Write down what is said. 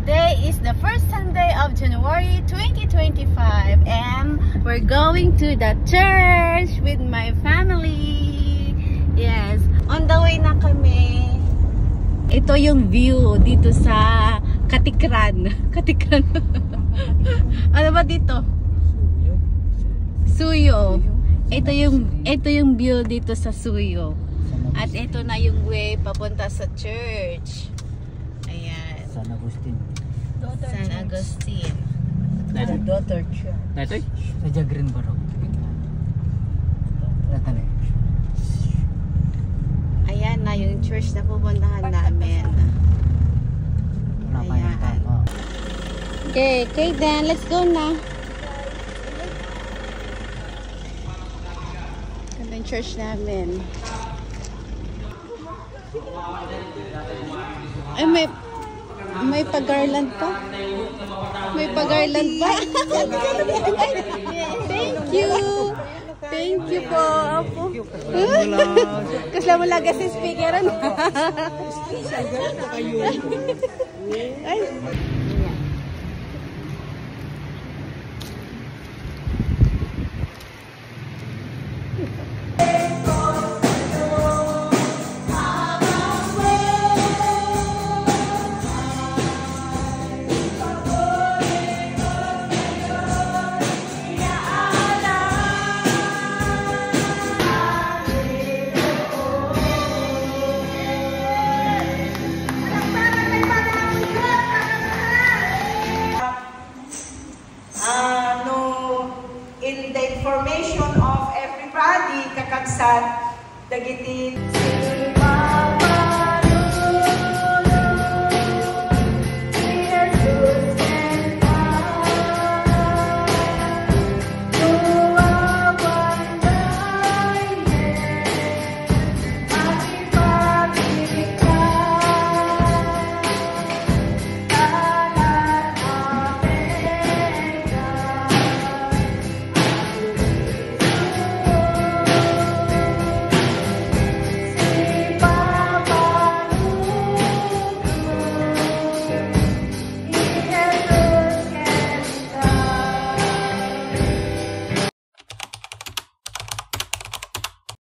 Today is the first Sunday of January 2025 and we're going to the church with my family. Yes, on the way na kami. Ito yung view dito sa Katikran. Katikran. Ano ba dito? Suyo. Ito yung view dito sa Suyo. At ito na yung way papunta sa church. Ayan. San Agustin. San Agustin. The daughter church. Ito? Sa Jagrin Barok. Ayan na yung church na pupuntahan namin. Ayan. Okay, then let's go na. Ito yung church namin. Ay, may pag-garland pa. May pag-garland pa. Thank you. Thank you po. Kasama mo lang kasi speaker. Ay. In the information of everybody, kakagsan, dagitin.